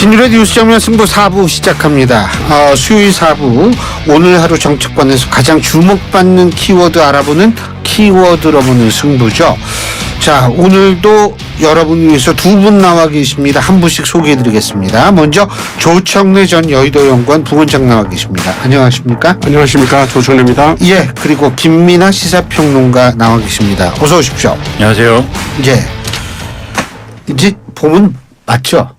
신율의 뉴스 정면 승부 4부 시작합니다. 수요일 4부 오늘 하루 정치권에서 가장 주목받는 키워드 알아보는 키워드로 보는 승부죠. 자, 오늘도 여러분 위해서 두 분 나와 계십니다. 한 분씩 소개해드리겠습니다. 먼저 조청래 전 여의도연구원 부원장 나와 계십니다. 안녕하십니까? 안녕하십니까, 조청래입니다. 예, 그리고 김민하 시사평론가 나와 계십니다. 어서 오십시오. 안녕하세요. 이제 봄은 맞죠?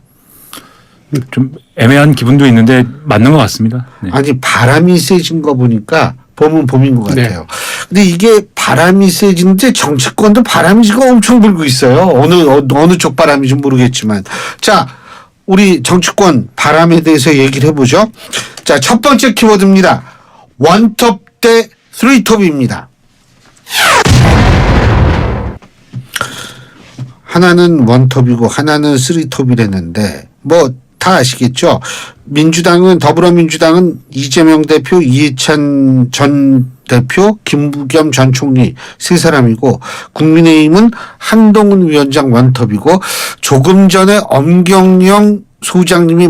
좀 애매한 기분도 있는데 맞는 것 같습니다. 네. 아니, 바람이 세진 거 보니까 봄은 봄인 것 같아요. 네. 근데 이게 바람이 세지는데 정치권도 바람이 지금 엄청 불고 있어요. 어느 쪽 바람인지 모르겠지만. 자, 우리 정치권 바람에 대해서 얘기를 해보죠. 자, 첫 번째 키워드입니다. 원톱 대 쓰리톱입니다. 하나는 원톱이고 하나는 쓰리톱이랬는데 다 아시겠죠? 더불어민주당은 이재명 대표, 이해찬 전 대표, 김부겸 전 총리 세 사람이고, 국민의힘은 한동훈 위원장 원톱이고, 조금 전에 엄경영 소장님이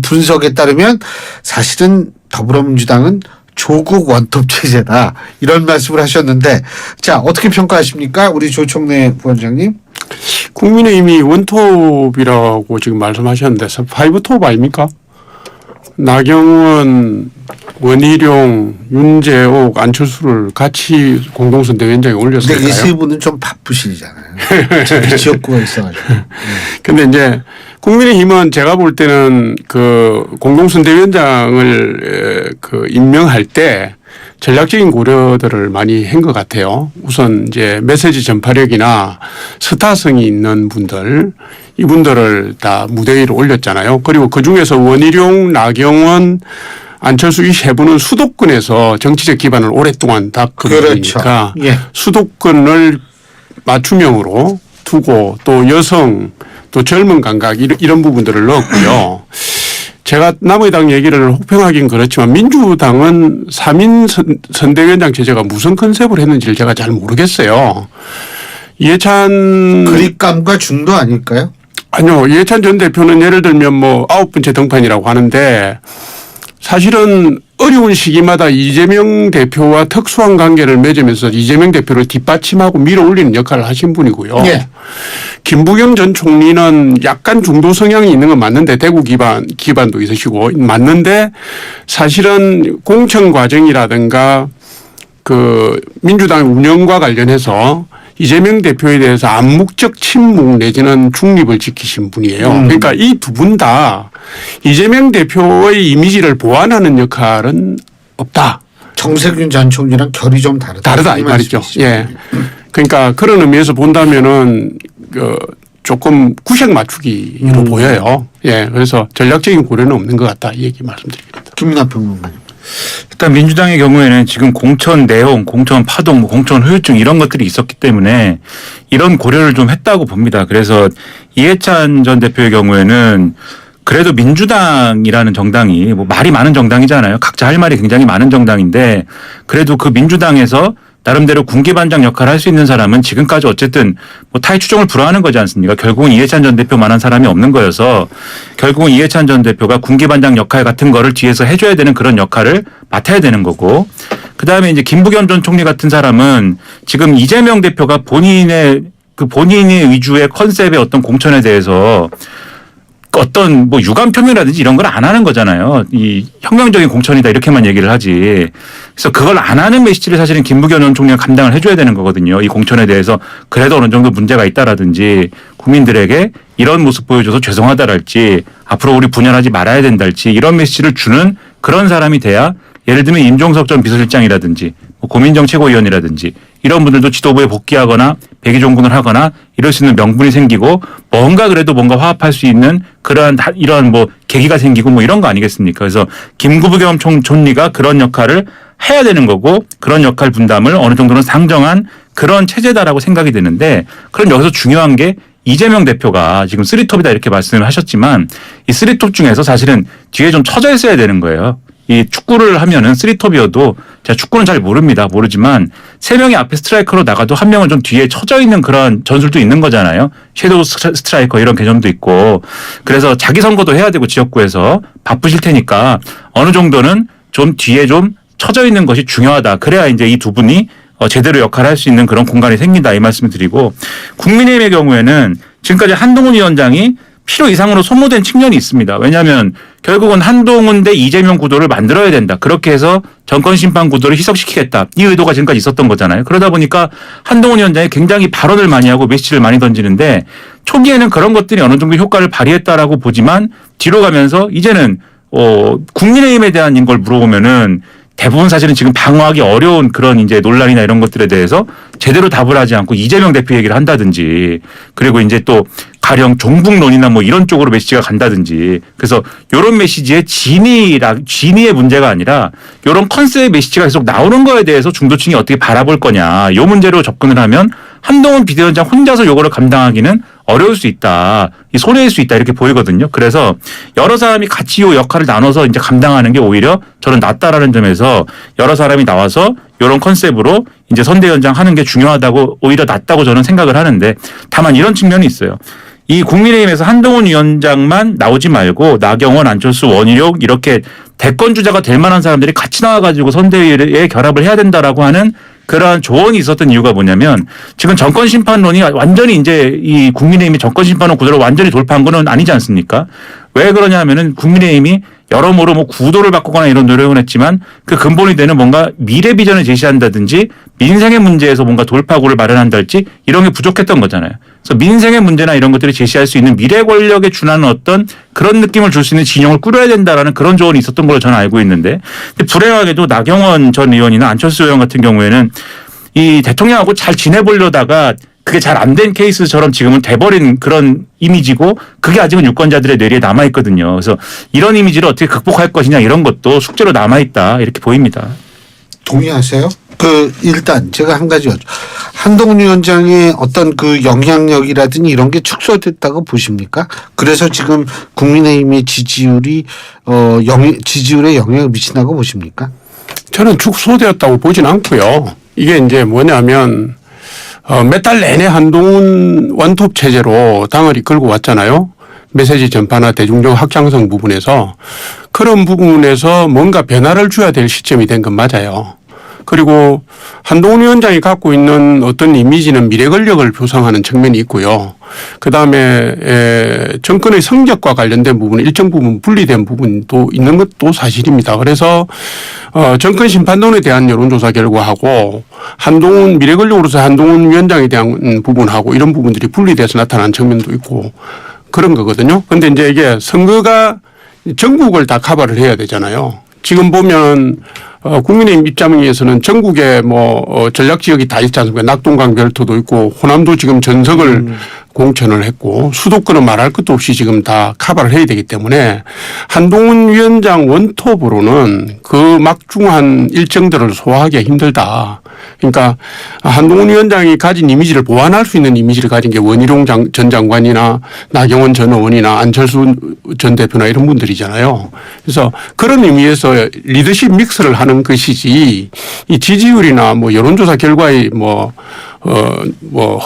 분석에 따르면 사실은 더불어민주당은 조국 원톱 체제다, 이런 말씀을 하셨는데, 자, 어떻게 평가하십니까? 우리 조청래 부원장님. 국민의힘이 원톱이라고 지금 말씀하셨는데 파이브톱 아닙니까? 나경원, 원희룡, 윤재옥, 안철수를 같이 공동선대위원장에 올렸을까요? 근데 이 세 분은 좀 바쁘시잖아요. 지역구가 있어가지고. 근데 이제 국민의힘은 제가 볼 때는 그 공동선대위원장을 임명할 때 전략적인 고려들을 많이 한 것 같아요. 우선 이제 메시지 전파력이나 스타성이 있는 분들, 이분들을 다 무대 위로 올렸잖아요. 그리고 그 중에서 원희룡, 나경원, 안철수 이 세 분은 수도권에서 정치적 기반을 오랫동안 닦은 분이니까, 그렇죠. 예. 수도권을 맞춤형으로 두고 또 여성, 또 젊은 감각 이런 부분들을 넣었고요. 제가 나머지 당 얘기를 혹평하긴 그렇지만 민주당은 3인 선대위원장 체제가 무슨 컨셉을 했는지를 제가 잘 모르겠어요. 이해찬 그립감과 중도 아닐까요? 아니요. 이해찬 전 대표는 예를 들면 9번째 등판이라고 하는데 사실은 어려운 시기마다 이재명 대표와 특수한 관계를 맺으면서 이재명 대표를 뒷받침하고 밀어올리는 역할을 하신 분이고요. 예. 김부겸 전 총리는 약간 중도 성향이 있는 건 맞는데 대구 기반도 있으시고 맞는데 사실은 공천 과정이라든가 그 민주당 운영과 관련해서 이재명 대표에 대해서 암묵적 침묵 내지는 중립을 지키신 분이에요. 그러니까 이 두 분 다 이재명 대표의 이미지를 보완하는 역할은 없다. 정세균 전 총리랑 결이 좀 다르다 이 말이죠. 예. 그러니까 그런 의미에서 본다면은 조금 구색 맞추기로 보여요. 예. 그래서 전략적인 고려는 없는 것 같다 이 얘기 말씀드립니다. 김민하 평론가님. 일단 민주당의 경우에는 지금 공천 내용, 공천 파동, 공천 후유증 이런 것들이 있었기 때문에 이런 고려를 좀 했다고 봅니다. 그래서 이해찬 전 대표의 경우에는 그래도 민주당이라는 정당이 말이 많은 정당이잖아요. 각자 할 말이 굉장히 많은 정당인데 그래도 그 민주당에서 나름대로 군기반장 역할을 할 수 있는 사람은 지금까지 어쨌든 타의 추종을 불허하는 거지 않습니까? 결국은 이해찬 전 대표만한 사람이 없는 거여서 결국은 이해찬 전 대표가 군기반장 역할 같은 거를 뒤에서 해줘야 되는 그런 역할을 맡아야 되는 거고 그다음에 이제 김부겸 전 총리 같은 사람은 지금 이재명 대표가 본인의 위주의 컨셉의 어떤 공천에 대해서 어떤 유감 표명이라든지 이런 걸 안 하는 거잖아요. 이 혁명적인 공천이다 이렇게만 얘기를 하지. 그래서 그걸 안 하는 메시지를 사실은 김부겸 전 총리가 감당을 해줘야 되는 거거든요. 이 공천에 대해서 그래도 어느 정도 문제가 있다라든지 국민들에게 이런 모습 보여줘서 죄송하다랄지 앞으로 우리 분열하지 말아야 된달지 이런 메시지를 주는 그런 사람이 돼야 예를 들면 임종석 전 비서실장이라든지 고민정 최고위원이라든지 이런 분들도 지도부에 복귀하거나 백의종군을 하거나 이럴 수 있는 명분이 생기고 뭔가 화합할 수 있는 이러한 계기가 생기고 이런 거 아니겠습니까? 그래서 김부겸 총리가 그런 역할을 해야 되는 거고 그런 역할 분담을 어느 정도는 상정한 그런 체제다라고 생각이 드는데 그럼 여기서 중요한 게 이재명 대표가 지금 쓰리톱이다 이렇게 말씀을 하셨지만 이 쓰리톱 중에서 사실은 뒤에 좀 쳐져 있어야 되는 거예요. 이 축구를 하면은 쓰리톱이어도 제가 축구는 잘 모르지만 3명이 앞에 스트라이커로 나가도 1명은 좀 뒤에 처져 있는 그런 전술도 있는 거잖아요. 섀도우 스트라이커 이런 개념도 있고 그래서 자기 선거도 해야 되고 지역구에서 바쁘실 테니까 어느 정도는 좀 뒤에 좀 처져 있는 것이 중요하다. 그래야 이제 이 두 분이 제대로 역할을 할 수 있는 그런 공간이 생긴다 이 말씀을 드리고 국민의힘의 경우에는 지금까지 한동훈 위원장이 필요 이상으로 소모된 측면이 있습니다. 왜냐하면 결국은 한동훈 대 이재명 구도를 만들어야 된다. 그렇게 해서 정권심판 구도를 희석시키겠다. 이 의도가 지금까지 있었던 거잖아요. 그러다 보니까 한동훈 위원장이 굉장히 발언을 많이 하고 메시지를 많이 던지는데 초기에는 그런 것들이 어느 정도 효과를 발휘했다라고 보지만 뒤로 가면서 이제는 국민의힘에 대한 걸 물어보면은 대부분 사실은 지금 방어하기 어려운 그런 이제 논란이나 이런 것들에 대해서 제대로 답을 하지 않고 이재명 대표 얘기를 한다든지 그리고 이제 또 가령 종북론이나 뭐 이런 쪽으로 메시지가 간다든지 그래서 이런 메시지의 진위의 문제가 아니라 이런 컨셉의 메시지가 계속 나오는 거에 대해서 중도층이 어떻게 바라볼 거냐 이 문제로 접근을 하면 한동훈 비대위원장 혼자서 요거를 감당하기는 어려울 수 있다. 손해일 수 있다. 이렇게 보이거든요. 그래서 여러 사람이 같이 이 역할을 나눠서 이제 감당하는 게 오히려 저는 낫다라는 점에서 여러 사람이 나와서 이런 컨셉으로 이제 선대위원장 하는 게 중요하다고 오히려 낫다고 저는 생각을 하는데 다만 이런 측면이 있어요. 이 국민의힘에서 한동훈 위원장만 나오지 말고 나경원, 안철수, 원희룡 이렇게 대권 주자가 될 만한 사람들이 같이 나와가지고 선대위에 결합을 해야 된다라고 하는 그러한 조언이 있었던 이유가 뭐냐면 지금 정권 심판론이 완전히 이제 이 국민의힘이 정권 심판론 구도를 완전히 돌파한 건 아니지 않습니까? 왜 그러냐 하면은 국민의힘이 여러모로 뭐 구도를 바꾸거나 이런 노력은 했지만 그 근본이 되는 뭔가 미래 비전을 제시한다든지 민생의 문제에서 뭔가 돌파구를 마련한달지 이런 게 부족했던 거잖아요. 그래서 민생의 문제나 이런 것들을 제시할 수 있는 미래 권력에 준하는 어떤 그런 느낌을 줄 수 있는 진영을 꾸려야 된다라는 그런 조언이 있었던 걸로 저는 알고 있는데 불행하게도 나경원 전 의원이나 안철수 의원 같은 경우에는 이 대통령하고 잘 지내보려다가 그게 잘 안 된 케이스처럼 지금은 돼버린 그런 이미지고 그게 아직은 유권자들의 뇌리에 남아있거든요. 그래서 이런 이미지를 어떻게 극복할 것이냐 이런 것도 숙제로 남아있다 이렇게 보입니다. 동의하세요? 일단 제가 한 가지 한동훈 위원장의 어떤 그 영향력이라든지 이런 게 축소됐다고 보십니까? 그래서 지금 국민의힘의 지지율에 영향을 미친다고 보십니까? 저는 축소되었다고 보진 않고요. 이게 이제 뭐냐면 몇 달 내내 한동훈 원톱 체제로 당을 이끌고 왔잖아요. 메시지 전파나 대중적 확장성 부분에서 그런 부분에서 뭔가 변화를 줘야 될 시점이 된 건 맞아요. 그리고 한동훈 위원장이 갖고 있는 어떤 이미지는 미래 권력을 표상하는 측면이 있고요. 그다음에 정권의 성적과 관련된 부분 일정 부분 분리된 부분도 있는 것도 사실입니다. 그래서 정권 심판론에 대한 여론조사 결과하고 한동훈 미래 권력으로서 한동훈 위원장에 대한 부분하고 이런 부분들이 분리돼서 나타난 측면도 있고 그런 거거든요. 그런데 이제 이게 선거가 전국을 다 커버를 해야 되잖아요. 지금 보면 국민의힘 입장에서는 전국에 전략 지역이 다 있지 않습니까? 낙동강 별도도 있고 호남도 지금 전석을 공천을 했고 수도권은 말할 것도 없이 지금 다 커버를 해야 되기 때문에 한동훈 위원장 원톱으로는 그 막중한 일정들을 소화하기가 힘들다. 그러니까 한동훈 위원장이 가진 이미지를 보완할 수 있는 이미지를 가진 게 원희룡 전 장관이나 나경원 전 의원이나 안철수 전 대표나 이런 분들이잖아요. 그래서 그런 의미에서 리더십 믹스를 하는 것이지 이 지지율이나 여론조사 결과의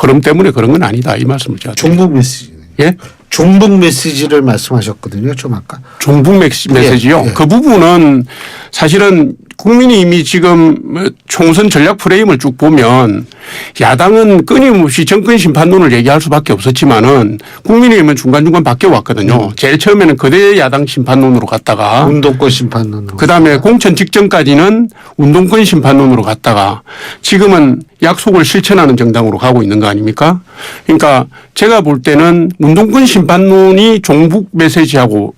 흐름 때문에 그런 건 아니다. 이 말씀을 제가. 종북 메시지. 예? 종북 메시지를 말씀하셨거든요. 좀 아까. 종북 메시지요. 예. 그 부분은 사실은 국민의힘이 지금 총선 전략 프레임을 쭉 보면 야당은 끊임없이 정권 심판론을 얘기할 수밖에 없었지만은 국민의힘은 중간중간 바뀌어왔거든요. 제일 처음에는 거대 야당 심판론으로 갔다가 운동권 심판론으로. 그다음에 공천 직전까지는 운동권 심판론으로 갔다가 지금은 약속을 실천하는 정당으로 가고 있는 거 아닙니까? 그러니까 제가 볼 때는 운동권 심판론이 종북 메시지하고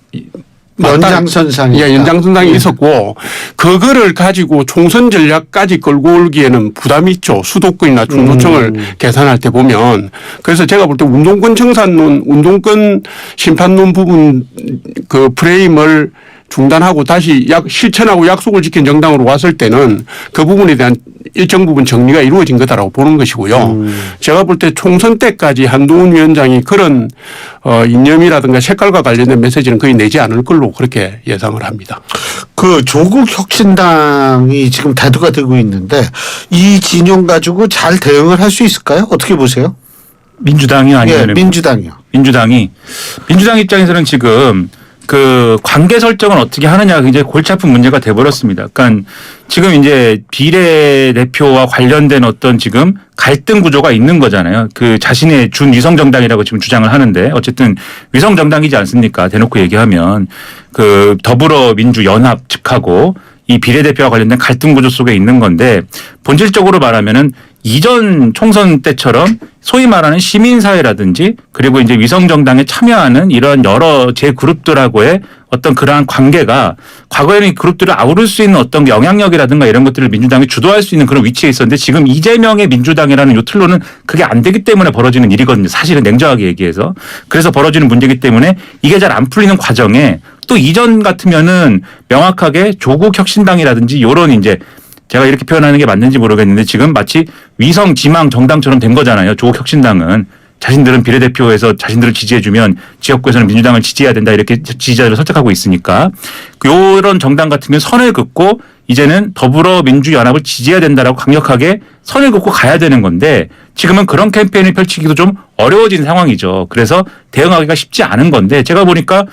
연장선상이. 예, 연장선상이 있었고 그거를 가지고 총선 전략까지 끌고 올기에는 부담이 있죠. 수도권이나 중도층을 계산할 때 보면. 그래서 제가 볼 때 운동권 청산론, 운동권 심판론 부분 그 프레임을 중단하고 다시 실천하고 약속을 지킨 정당으로 왔을 때는 그 부분에 대한 일정 부분 정리가 이루어진 거다라고 보는 것이고요. 제가 볼 때 총선 때까지 한동훈 위원장이 그런 이념이라든가 색깔과 관련된 메시지는 거의 내지 않을 걸로 그렇게 예상을 합니다. 그 조국 혁신당이 지금 대두가 되고 있는데 이 진영 가지고 잘 대응을 할 수 있을까요? 어떻게 보세요? 민주당이 아니면 예, 민주당이요. 민주당 입장에서는 지금 그 관계 설정을 어떻게 하느냐가 굉장히 골치 아픈 문제가 돼버렸습니다. 그러니까 지금 이제 비례대표와 관련된 어떤 지금 갈등 구조가 있는 거잖아요. 그 자신의 준 위성정당이라고 지금 주장을 하는데 어쨌든 위성정당이지 않습니까? 대놓고 얘기하면 그 더불어민주연합 측하고 이 비례대표와 관련된 갈등 구조 속에 있는 건데 본질적으로 말하면은 이전 총선 때처럼 소위 말하는 시민사회라든지 그리고 이제 위성정당에 참여하는 이런 여러 제그룹들하고의 어떤 그러한 관계가 과거에는 이 그룹들을 아우를 수 있는 어떤 영향력이라든가 이런 것들을 민주당이 주도할 수 있는 그런 위치에 있었는데 지금 이재명의 민주당이라는 요 틀로는 그게 안 되기 때문에 벌어지는 일이거든요. 사실은 냉정하게 얘기해서. 그래서 벌어지는 문제이기 때문에 이게 잘 안 풀리는 과정에 또 이전 같으면은 명확하게 조국 혁신당이라든지 요런 이제 제가 이렇게 표현하는 게 맞는지 모르겠는데 지금 마치 위성 지망 정당처럼 된 거잖아요. 조국 혁신당은 자신들은 비례대표에서 자신들을 지지해주면 지역구에서는 민주당을 지지해야 된다 이렇게 지지자들을 설득하고 있으니까 이런 정당 같은 경우는 선을 긋고 이제는 더불어민주연합을 지지해야 된다라고 강력하게 선을 긋고 가야 되는 건데 지금은 그런 캠페인을 펼치기도 좀 어려워진 상황이죠. 그래서 대응하기가 쉽지 않은 건데 제가 보니까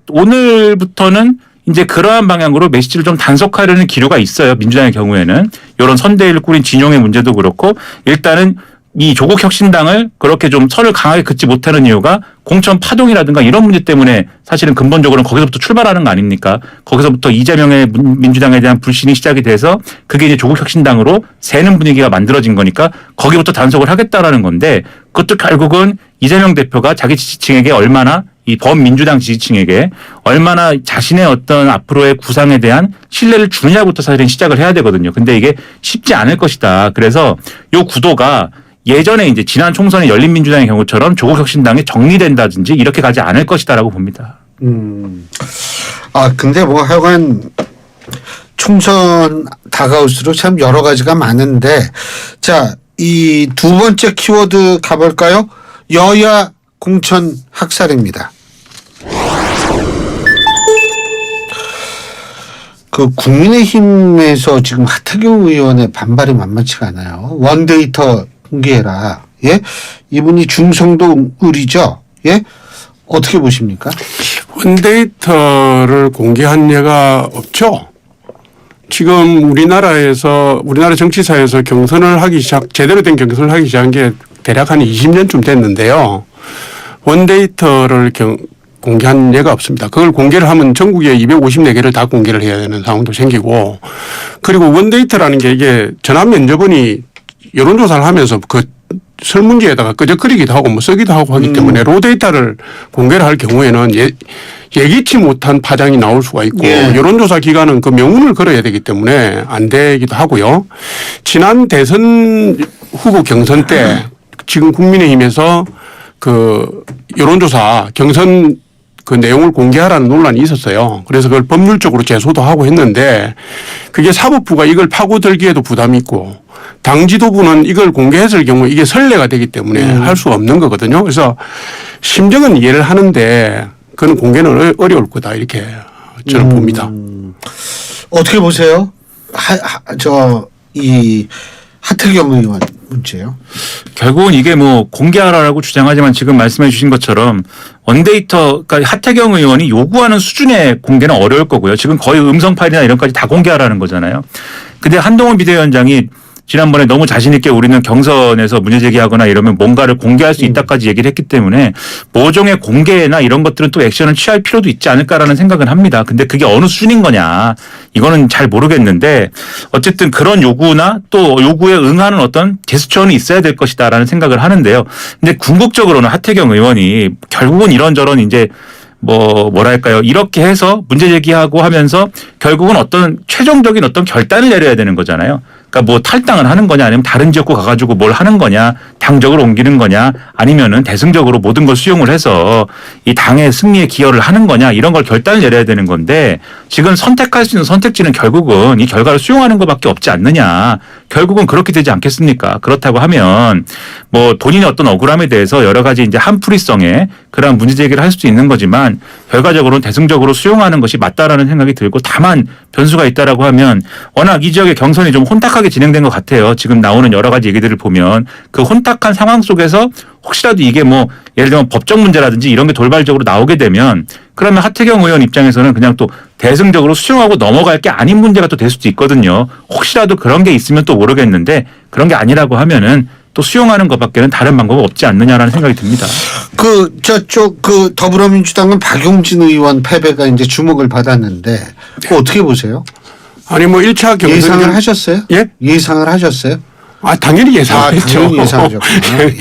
오늘부터는 이제 그러한 방향으로 메시지를 좀 단속하려는 기류가 있어요. 민주당의 경우에는. 이런 선대위를 꾸린 진영의 문제도 그렇고 일단은 이 조국 혁신당을 그렇게 좀 선을 강하게 긋지 못하는 이유가 공천 파동이라든가 이런 문제 때문에 사실은 근본적으로는 거기서부터 출발하는 거 아닙니까? 거기서부터 이재명의 민주당에 대한 불신이 시작이 돼서 그게 이제 조국 혁신당으로 새는 분위기가 만들어진 거니까 거기부터 단속을 하겠다라는 건데 그것도 결국은 이재명 대표가 자기 지지층에게 얼마나 이 범민주당 지지층에게 얼마나 자신의 어떤 앞으로의 구상에 대한 신뢰를 주느냐부터 사실은 시작을 해야 되거든요. 근데 이게 쉽지 않을 것이다. 그래서 요 구도가 예전에 이제 지난 총선의 열린민주당의 경우처럼 조국혁신당이 정리된다든지 이렇게 가지 않을 것이다라고 봅니다. 근데 뭐 하여간 총선 다가올수록 참 여러 가지가 많은데 자, 이 두 번째 키워드 가볼까요? 여야 공천 학살입니다. 그 국민의힘에서 지금 하태경 의원의 반발이 만만치가 않아요. 원데이터 공개해라. 예? 이분이 중성도 의리죠. 예? 어떻게 보십니까? 원데이터를 공개한 예가 없죠. 지금 우리나라 정치사에서 경선을 하기 제대로 된 경선을 하기 시작한 게 대략 한 20년쯤 됐는데요. 원데이터를 공개한 예가 없습니다. 그걸 공개를 하면 전국에 254개를 다 공개를 해야 되는 상황도 생기고 그리고 원데이터라는 게 이게 전화면접원이 여론조사를 하면서 그 설문지에다가 끄적거리기도 하고 뭐 쓰기도 하고 하기 때문에 로데이터를 공개를 할 경우에는 예기치 못한 파장이 나올 수가 있고 여론조사 기관은 그 명운을 걸어야 되기 때문에 안 되기도 하고요. 지난 대선 후보 경선 때 지금 국민의힘에서 그 여론조사 경선 그 내용을 공개하라는 논란이 있었어요. 그래서 그걸 법률적으로 제소도 하고 했는데 그게 사법부가 이걸 파고들기에도 부담이 있고 당 지도부는 이걸 공개했을 경우 이게 선례가 되기 때문에 할 수가 없는 거거든요. 그래서 심정은 이해를 하는데 그건 공개는 어려울 거다 이렇게 저는 봅니다. 어떻게 보세요? 이 하태경 의원 문제요. 결국은 이게 뭐 공개하라고 주장하지만 지금 말씀해 주신 것처럼 원데이터, 그러니까 하태경 의원이 요구하는 수준의 공개는 어려울 거고요. 지금 거의 음성 파일이나 이런 까지 다 공개하라는 거잖아요. 근데 한동훈 비대위원장이 지난번에 너무 자신 있게 우리는 경선에서 문제 제기하거나 이러면 뭔가를 공개할 수 있다까지 얘기를 했기 때문에 모종의 공개나 이런 것들은 또 액션을 취할 필요도 있지 않을까라는 생각은 합니다. 근데 그게 어느 수준인 거냐 이거는 잘 모르겠는데 어쨌든 그런 요구나 또 요구에 응하는 어떤 제스처는 있어야 될 것이다라는 생각을 하는데요. 근데 궁극적으로는 하태경 의원이 결국은 이런저런 이제 뭐랄까요. 이렇게 해서 문제 제기하고 하면서 결국은 어떤 최종적인 어떤 결단을 내려야 되는 거잖아요. 그러니까 뭐 탈당을 하는 거냐 아니면 다른 지역구 가가지고 뭘 하는 거냐 당적으로 옮기는 거냐 아니면은 대승적으로 모든 걸 수용을 해서 이 당의 승리에 기여를 하는 거냐 이런 걸 결단을 내려야 되는 건데 지금 선택할 수 있는 선택지는 결국은 이 결과를 수용하는 것밖에 없지 않느냐. 결국은 그렇게 되지 않겠습니까? 그렇다고 하면 뭐 본인의 어떤 억울함에 대해서 여러 가지 이제 한풀이성의 그런 문제 제기를 할 수도 있는 거지만 결과적으로는 대승적으로 수용하는 것이 맞다라는 생각이 들고 다만 변수가 있다라고 하면 워낙 이 지역의 경선이 좀 혼탁하게 진행된 것 같아요. 지금 나오는 여러 가지 얘기들을 보면 그 혼탁한 상황 속에서 혹시라도 이게 뭐 예를 들면 법적 문제라든지 이런 게 돌발적으로 나오게 되면 그러면 하태경 의원 입장에서는 그냥 또 대승적으로 수용하고 넘어갈 게 아닌 문제가 또 될 수도 있거든요. 혹시라도 그런 게 있으면 또 모르겠는데 그런 게 아니라고 하면은 또 수용하는 것밖에는 다른 방법은 없지 않느냐라는 생각이 듭니다. 저쪽 더불어민주당은 박용진 의원 패배가 이제 주목을 받았는데 그거 어떻게 보세요? 아니 뭐 1차 경선 예상을 하셨어요? 예? 예상을 하셨어요? 당연히 예상했죠. 당연히 예상하셨구나. 예.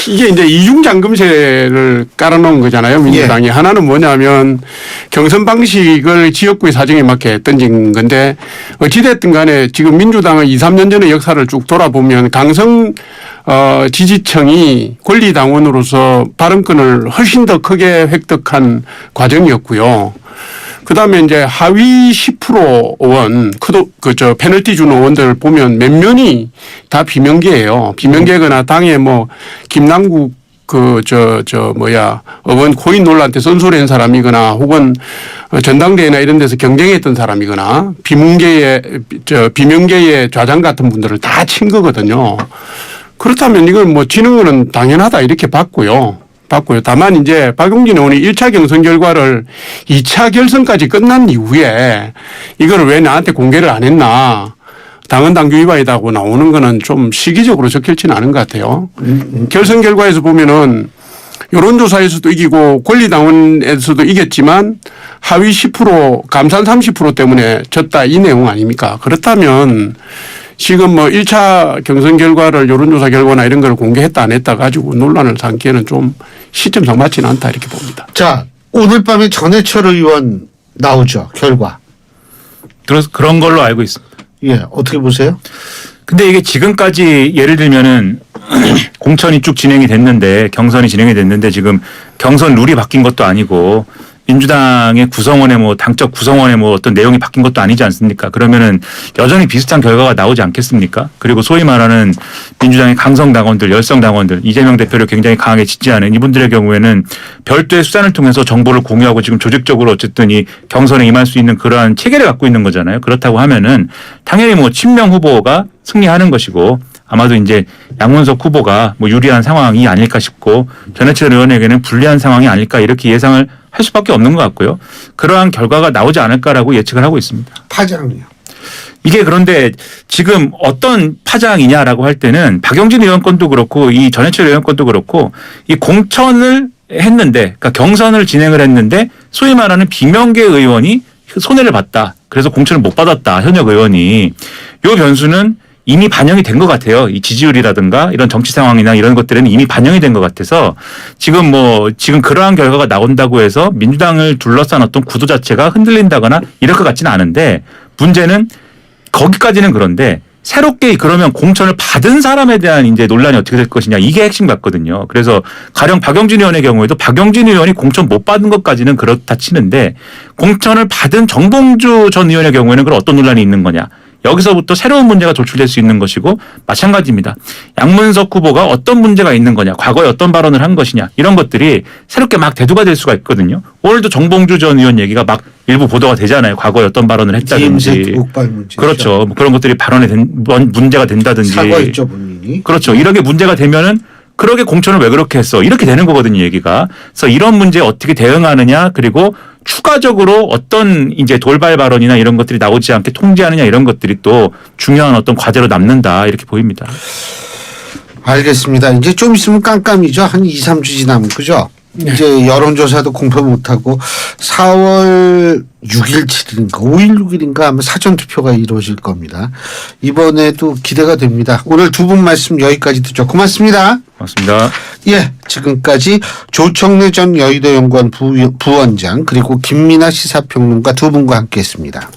이게 이제 이중 잠금세를 깔아놓은 거잖아요. 민주당이. 예. 하나는 뭐냐면 경선 방식을 지역구의 사정에 맞게 던진 건데 어찌됐든 간에 지금 민주당의 2, 3년 전의 역사를 쭉 돌아보면 강성 지지층이 권리당원으로서 발언권을 훨씬 더 크게 획득한 과정이었고요. 그다음에 이제 하위 10% 의원, 페널티 주는 의원들 보면 몇 면이 다 비명계예요. 비명계거나 당에 뭐 김남국 의원 코인 논란 때 선수된 사람이거나 혹은 전당대회나 이런 데서 경쟁했던 사람이거나 비명계의 좌장 같은 분들을 다 친 거거든요. 그렇다면 이걸 뭐 지는 거는 당연하다 이렇게 봤고요. 다만 이제 박용진 의원이 1차 경선 결과를 2차 결선까지 끝난 이후에 이걸 왜 나한테 공개를 안 했나. 당헌 당규 위반이라고 나오는 거는 좀 시기적으로 적절치는 않은 것 같아요. 결선 결과에서 보면은 여론조사에서도 이기고 권리당원에서도 이겼지만 하위 10% 감산 30% 때문에 졌다 이 내용 아닙니까? 그렇다면 지금 뭐 1차 경선 결과를 여론조사 결과나 이런 걸 공개했다 안 했다 가지고 논란을 삼기에는 좀 시점상 맞지는 않다 이렇게 봅니다. 자, 오늘 밤에 전해철 의원 나오죠. 결과. 그런 걸로 알고 있습니다. 예, 어떻게 보세요? 근데 이게 지금까지 예를 들면은 공천이 쭉 진행이 됐는데 경선이 진행이 됐는데 지금 경선 룰이 바뀐 것도 아니고 민주당의 구성원의 뭐 당적 구성원의 뭐 어떤 내용이 바뀐 것도 아니지 않습니까? 그러면은 여전히 비슷한 결과가 나오지 않겠습니까? 그리고 소위 말하는 민주당의 강성 당원들, 열성 당원들, 이재명 대표를 굉장히 강하게 지지하는 이분들의 경우에는 별도의 수단을 통해서 정보를 공유하고 지금 조직적으로 어쨌든 이 경선에 임할 수 있는 그러한 체계를 갖고 있는 거잖아요. 그렇다고 하면은 당연히 뭐 친명 후보가 승리하는 것이고 아마도 이제 양문석 후보가 뭐 유리한 상황이 아닐까 싶고 전해철 의원에게는 불리한 상황이 아닐까 이렇게 예상을 할 수밖에 없는 것 같고요. 그러한 결과가 나오지 않을까라고 예측을 하고 있습니다. 파장이요. 이게 그런데 지금 어떤 파장이냐라고 할 때는 박용진 의원 건도 그렇고 이 전해철 의원 건도 그렇고 이 공천을 했는데 그러니까 경선을 진행을 했는데 소위 말하는 비명계 의원이 손해를 봤다. 그래서 공천을 못 받았다. 현역 의원이. 요 변수는 이미 반영이 된 것 같아요. 이 지지율이라든가 이런 정치 상황이나 이런 것들은 이미 반영이 된 것 같아서 지금 그러한 결과가 나온다고 해서 민주당을 둘러싼 어떤 구도 자체가 흔들린다거나 이럴 것 같지는 않은데 문제는 거기까지는 그런데 새롭게 그러면 공천을 받은 사람에 대한 이제 논란이 어떻게 될 것이냐 이게 핵심 같거든요. 그래서 가령 박용진 의원의 경우에도 박용진 의원이 공천 못 받은 것까지는 그렇다 치는데 공천을 받은 정봉주 전 의원의 경우에는 그럼 어떤 논란이 있는 거냐. 여기서부터 새로운 문제가 도출될 수 있는 것이고 마찬가지입니다. 양문석 후보가 어떤 문제가 있는 거냐, 과거에 어떤 발언을 한 것이냐 이런 것들이 새롭게 막 대두가 될 수가 있거든요. 오늘도 정봉주 전 의원 얘기가 막 일부 보도가 되잖아요. 과거에 어떤 발언을 했다든지. 국발 문제. 그렇죠. 뭐 그런 것들이 발언에 문제가 된다든지. 사과했죠 본인이. 그렇죠. 이렇게 문제가 되면은 그러게 공천을 왜 그렇게 했어 이렇게 되는 거거든요 얘기가. 그래서 이런 문제에 어떻게 대응하느냐 그리고 추가적으로 어떤 이제 돌발 발언이나 이런 것들이 나오지 않게 통제하느냐 이런 것들이 또 중요한 어떤 과제로 남는다 이렇게 보입니다. 알겠습니다. 이제 좀 있으면 깜깜이죠. 한 2, 3주 지나면 그죠? 네. 이제 여론조사도 공표 못하고 4월 6일, 7일인가 5일, 6일인가 아마 사전투표가 이루어질 겁니다. 이번에도 기대가 됩니다. 오늘 두 분 말씀 여기까지 듣죠. 고맙습니다. 고맙습니다. 예, 지금까지 조청래 전 여의도 연구원 부원장 그리고 김민아 시사평론가 두 분과 함께했습니다.